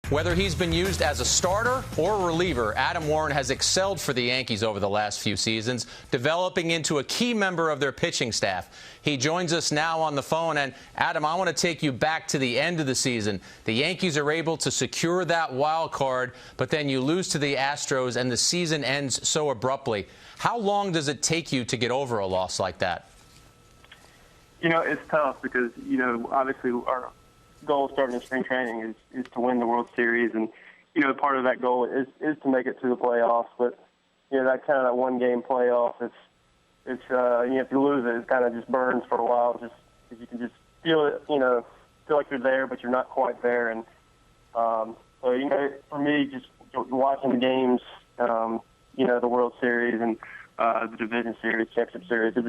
Whether he's been used as a starter or a reliever, Adam Warren has excelled for the Yankees over the last few seasons, developing into a key member of their pitching staff. He joins us now on the phone. And, Adam, I want to take you back to the end of the season. The Yankees are able to secure that wild card, but then you lose to the Astros and the season ends so abruptly. How long does it take you to get over a loss like that? You know, it's tough because, obviously our goal starting in spring training is to win the World Series, and part of that goal is to make it to the playoffs. But that one game playoff, it's if you lose it kind of just burns for a while, just because you can just feel it, feel like you're there, but you're not quite there. And so for me, just watching the games, the World Series and the Division Series, Championship Series, it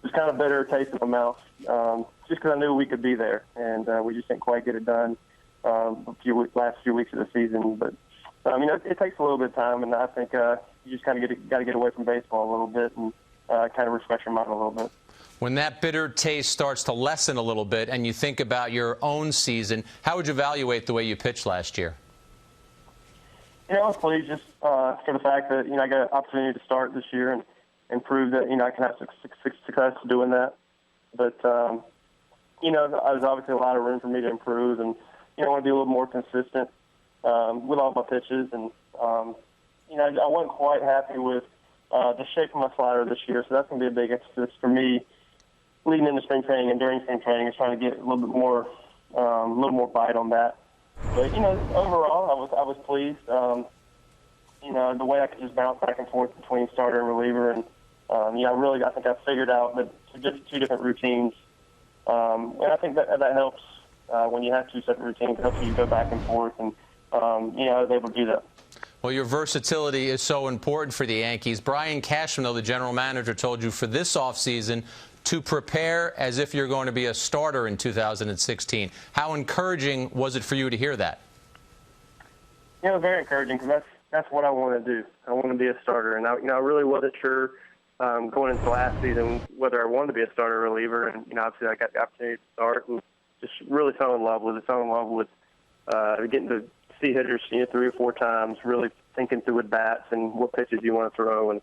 was kind of bitter taste in the mouth, just because I knew we could be there, and we just didn't quite get it done last few weeks of the season. But it takes a little bit of time, and I think you just kind of got to get away from baseball a little bit and kind of refresh your mind a little bit. When that bitter taste starts to lessen a little bit, and you think about your own season, how would you evaluate the way you pitched last year? I was pleased just for the fact that I got an opportunity to start this year and prove that I can have success doing that. But there's obviously a lot of room for me to improve, and I want to be a little more consistent with all my pitches. And I wasn't quite happy with the shape of my slider this year, so that's going to be a big emphasis for me leading into spring training and during spring training, is trying to get a little bit more, bite on that. But overall, I was pleased. The way I could just bounce back and forth between starter and reliever, and I think I figured out that just two different routines, and I think that helps when you have two separate routines. It helps you go back and forth, and I was able to do that. Well, your versatility is so important for the Yankees. Brian Cashman, though, the general manager, told you for this offseason to prepare as if you're going to be a starter in 2016. How encouraging was it for you to hear that? Very encouraging, because that's what I want to do. I want to be a starter, and I really wasn't sure going into last season whether I wanted to be a starter or reliever, and obviously I got the opportunity to start and just really fell in love with it. Fell in love with getting to see hitters 3 or 4 times, really thinking through with bats and what pitches you want to throw, and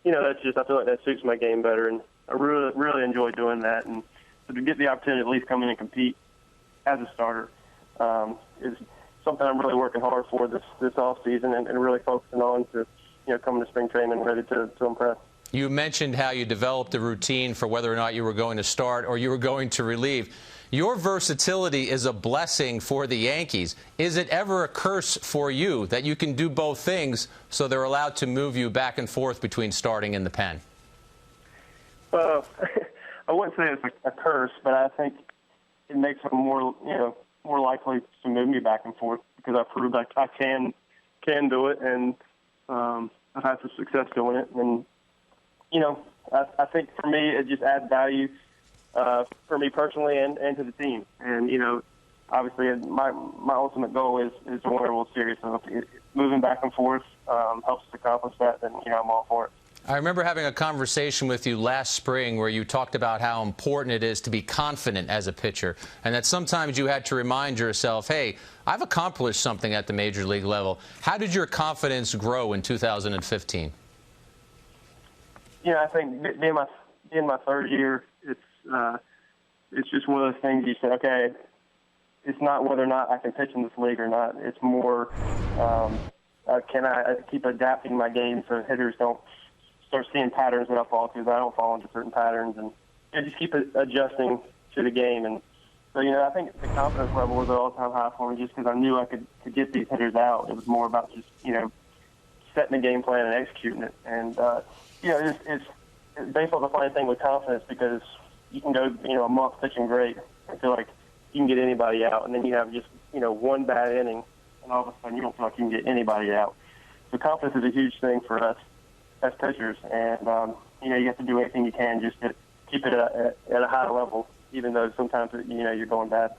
that's just, I feel like that suits my game better, and I really enjoy doing that. And so to get the opportunity to at least come in and compete as a starter is something I'm really working hard for this off season, and really focusing on to coming to spring training ready to impress. You mentioned how you developed a routine for whether or not you were going to start or you were going to relieve. Your versatility is a blessing for the Yankees. Is it ever a curse for you that you can do both things, so they're allowed to move you back and forth between starting and the pen? Well, I wouldn't say it's a curse, but I think it makes it more likely to move me back and forth, because I proved I can do it, and I've had some success doing it. And I think for me it just adds value for me personally and to the team. And obviously my ultimate goal is to win a World Series. So if moving back and forth helps us accomplish that, then I'm all for it. I remember having a conversation with you last spring where you talked about how important it is to be confident as a pitcher, and that sometimes you had to remind yourself, hey, I've accomplished something at the major league level. How did your confidence grow in 2015? I think in my third year, it's just one of those things you say, okay, it's not whether or not I can pitch in this league or not. It's more, can I keep adapting my game so hitters don't start seeing patterns that I fall into, that I don't fall into certain patterns, and just keep adjusting to the game. And so, I think the confidence level was at an all-time high for me, just because I knew I could get these hitters out. It was more about just, setting the game plan and executing it. And, it's baseball's a funny thing with confidence, because you can go, a month pitching great. I feel like you can get anybody out, and then you have just, one bad inning, and all of a sudden you don't feel like you can get anybody out. So confidence is a huge thing for us as pitchers, and you have to do anything you can just to keep it at a high level, even though sometimes you're going bad.